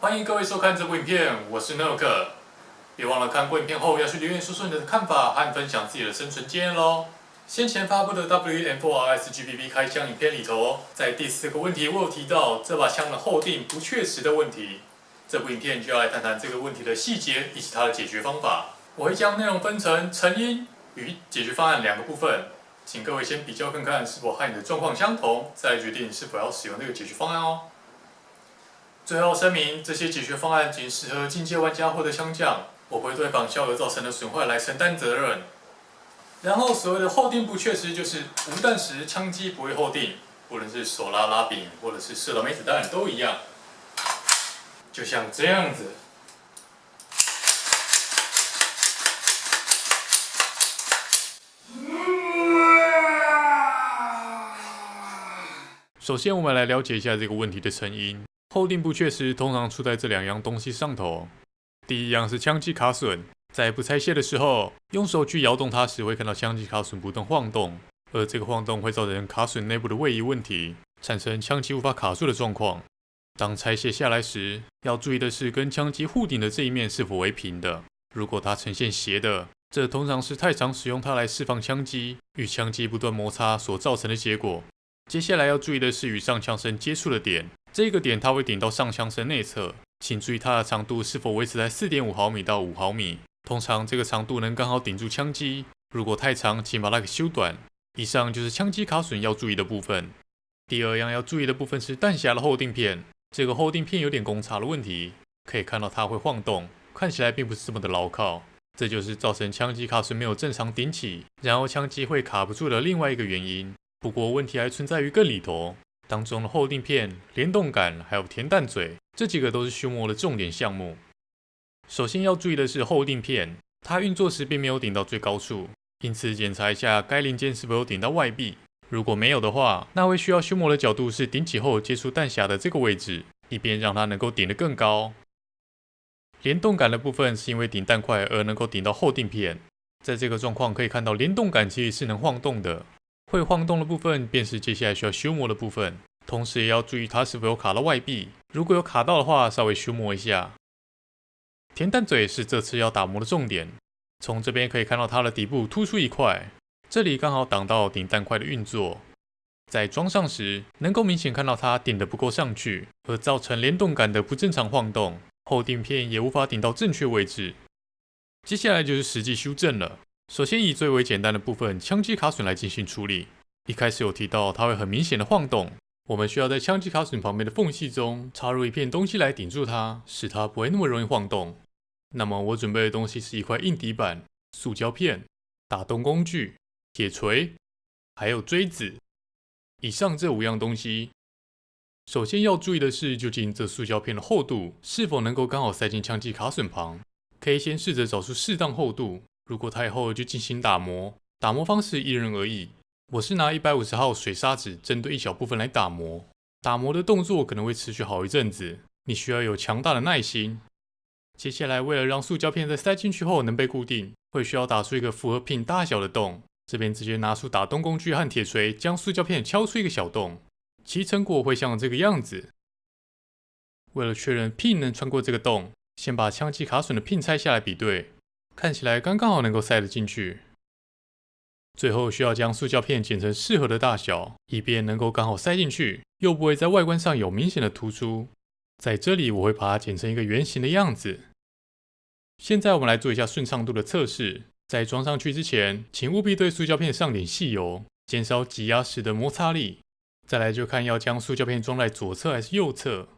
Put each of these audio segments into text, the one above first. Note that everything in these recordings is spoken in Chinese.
欢迎各位收看这部影片，我是 Nook。别忘了看过影片后要去留言说说你的看法和分享自己的生存经验咯。先前发布的 WM4RS-GBB 开枪影片里头，在第4个问题我有提到这把枪的后定不确实的问题。这部影片就要来谈谈这个问题的细节以及它的解决方法。我会将内容分成成因与解决方案2个部分，请各位先比较看看是否和你的状况相同，再决定是否要使用这个解决方案哦。最后声明，这些解决方案仅适合进阶玩家或者枪将，我不会对仿效而造成的损坏来承担责任。然后所谓的后定不确实，就是无弹时枪机不会后定，不论是手拉拉柄或者是射到没子弹都一样，就像这样子。首先，我们来了解一下这个问题的成因。后定不确实通常出在这2样东西上头。第一样是枪机卡损，在不拆卸的时候，用手去摇动它时，会看到枪机卡损不断晃动，而这个晃动会造成卡损内部的位移问题，产生枪机无法卡住的状况。当拆卸下来时，要注意的是跟枪机护顶的这一面是否为平的。如果它呈现斜的，这通常是太常使用它来释放枪机，与枪机不断摩擦所造成的结果。接下来要注意的是与上枪身接触的点，这个点它会顶到上枪身内侧，请注意它的长度是否维持在 4.5 毫米到5毫米。通常这个长度能刚好顶住枪机，如果太长，请把它给修短。以上就是枪机卡损要注意的部分。第2样要注意的部分是弹匣的后定片，这个后定片有点公差的问题，可以看到它会晃动，看起来并不是这么的牢靠，这就是造成枪机卡损没有正常顶起，然后枪机会卡不住的另外一个原因。不过问题还存在于更里头，当中的后定片、联动杆还有填弹嘴，这几个都是修磨的重点项目。首先要注意的是后定片，它运作时并没有顶到最高处，因此检查一下该零件是否有顶到外壁。如果没有的话，那会需要修磨的角度是顶起后接触弹匣的这个位置，以便让它能够顶得更高。联动杆的部分是因为顶弹块而能够顶到后定片，在这个状况可以看到联动杆其实是能晃动的。会晃动的部分便是接下来需要修磨的部分，同时也要注意它是否有卡到外壁，如果有卡到的话，稍微修磨一下。填弹嘴是这次要打磨的重点，从这边可以看到它的底部突出一块，这里刚好挡到顶弹块的运作，在装上时能够明显看到它顶得不够上去，而造成联动杆的不正常晃动，后定片也无法顶到正确位置。接下来就是实际修正了。首先以最为简单的部分枪机卡损来进行处理。一开始有提到它会很明显的晃动，我们需要在枪机卡损旁边的缝隙中插入一片东西来顶住它，使它不会那么容易晃动。那么我准备的东西是一块硬底板、塑胶片、打洞工具、铁锤，还有锥子。以上这5样东西，首先要注意的是，究竟这塑胶片的厚度是否能够刚好塞进枪机卡损旁。可以先试着找出适当厚度，如果太厚就进行打磨，打磨方式因人而异。我是拿150号水砂纸针对一小部分来打磨，打磨的动作可能会持续好一阵子，你需要有强大的耐心。接下来为了让塑胶片在塞进去后能被固定，会需要打出一个符合pin大小的洞，这边直接拿出打洞工具和铁锤将塑胶片敲出一个小洞，其成果会像这个样子。为了确认pin能穿过这个洞，先把枪机卡损的pin拆下来比对，看起来刚刚好能够塞得进去。最后需要将塑胶片剪成适合的大小，以便能够刚好塞进去，又不会在外观上有明显的突出。在这里我会把它剪成一个圆形的样子。现在我们来做一下顺畅度的测试。在装上去之前，请务必对塑胶片上点细油，减少挤压时的摩擦力。再来就看要将塑胶片装在左侧还是右侧。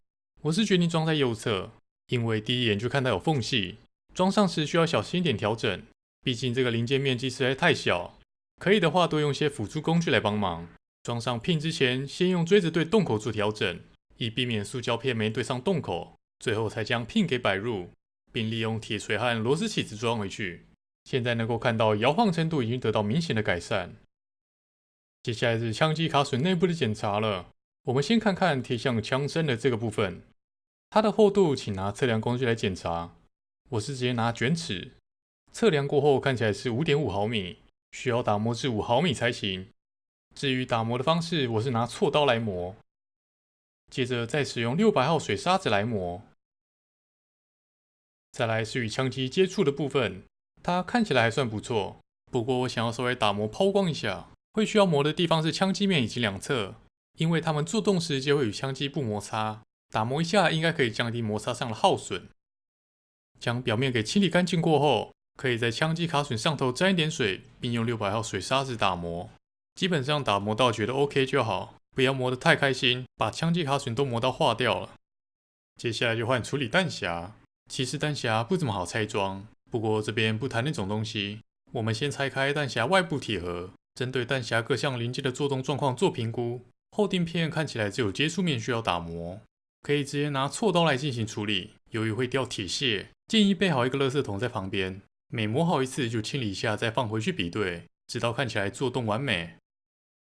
我是决定装在右侧，因为第一眼就看到有缝隙，装上时需要小心一点调整，毕竟这个零件面积实在太小。可以的话多用些辅助工具来帮忙。装上pin之前，先用锥子对洞口做调整，以避免塑胶片没对上洞口，最后才将pin给摆入，并利用铁锤和螺丝起子装回去。现在能够看到摇晃程度已经得到明显的改善。接下来是枪机卡损内部的检查了。我们先看看贴向枪身的这个部分，它的厚度请拿测量工具来检查。我是直接拿卷尺，测量过后看起来是 5.5 毫米，需要打磨至5毫米才行。至于打磨的方式，我是拿锉刀来磨，接着再使用600号水砂纸来磨。再来是与枪机接触的部分，它看起来还算不错，不过我想要稍微打磨抛光一下，会需要磨的地方是枪机面以及两侧，因为它们做动时就会与枪机部摩擦，打磨一下应该可以降低摩擦上的耗损。将表面给清理干净过后，可以在枪机卡榫上头沾一点水，并用600号水砂纸打磨。基本上打磨到觉得 OK 就好，不要磨得太开心，把枪机卡榫都磨到化掉了。接下来就换处理弹匣。其实弹匣不怎么好拆装，不过这边不谈那种东西。我们先拆开弹匣外部铁盒，针对弹匣各项零件的作动状况做评估。后定片看起来只有接触面需要打磨，可以直接拿锉刀来进行处理。由于会掉铁屑，建议备好一个垃圾桶在旁边，每磨好一次就清理一下，再放回去比对，直到看起来作动完美。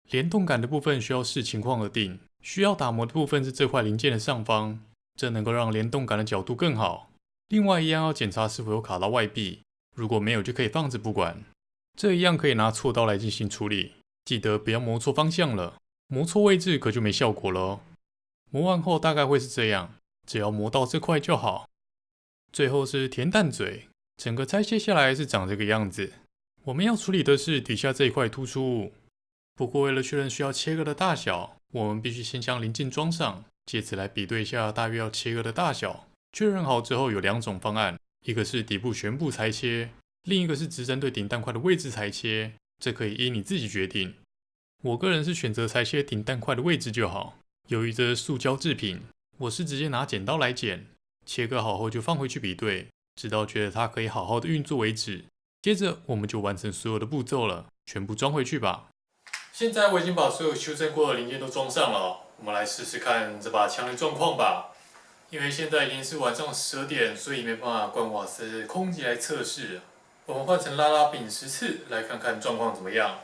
联动杆的部分需要视情况而定，需要打磨的部分是这块零件的上方，这能够让联动杆的角度更好。另外一样要检查是否有卡到外壁，如果没有就可以放着不管。这一样可以拿锉刀来进行处理，记得不要磨错方向了，磨错位置可就没效果了哦。磨完后大概会是这样，只要磨到这块就好。最后是填弹嘴，整个拆卸下来是长这个样子。我们要处理的是底下这一块突出物，不过为了确认需要切割的大小，我们必须先将零件装上，借此来比对一下大约要切割的大小。确认好之后有2种方案，一个是底部全部裁切，另一个是只针对顶弹块的位置裁切，这可以依你自己决定。我个人是选择裁切顶弹块的位置就好。由于这是塑胶制品，我是直接拿剪刀来剪，切割好后就放回去比对，直到觉得它可以好好的运作为止。接着我们就完成所有的步骤了，全部装回去吧。现在我已经把所有修正过的零件都装上了，我们来试试看这把枪的状况吧。因为现在已经是晚上12点，所以没办法关瓦斯空机来测试。我们换成拉拉柄10次，来看看状况怎么样。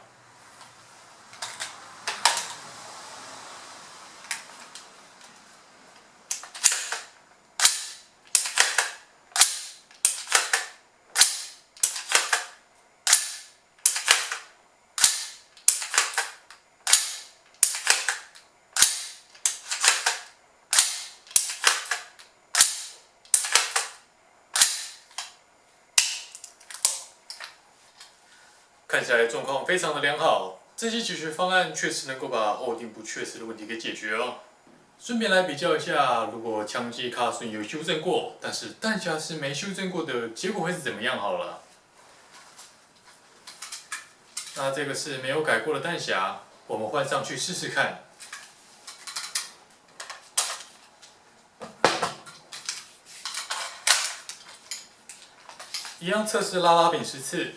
看起来状况非常的良好，这些解决方案确实能够把后顶部确实的问题给解决哦。顺便来比较一下，如果枪机卡榫有修正过，但是弹匣是没修正过的，结果会是怎么样好了。那这个是没有改过的弹匣，我们换上去试试看。一样测试拉拉柄10次。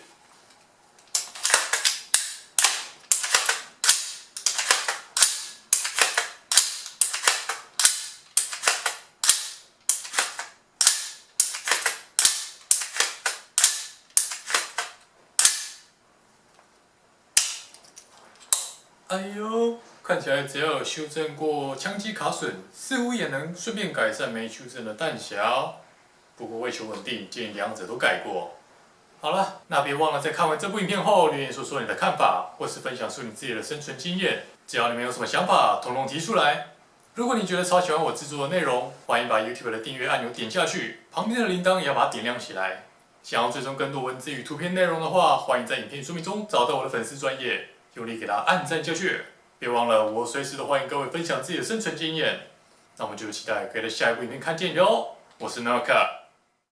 哎呦，看起来只要有修正过枪机卡榫，似乎也能顺便改善没修正的弹匣。不过为求稳定，建议两者都改过。好了，那别忘了在看完这部影片后留言说说你的看法，或是分享出你自己的生存经验。只要你们有什么想法，统统提出来。如果你觉得超喜欢我制作的内容，欢迎把 YouTube 的订阅按钮点下去，旁边的铃铛也要把它点亮起来。想要追踪更多文字与图片内容的话，欢迎在影片说明中找到我的粉丝专页。用力给他按赞下去，别忘了我随时都欢迎各位分享自己的生存经验。那我们就期待可以在下一部影片看见你哦。我是 Naka。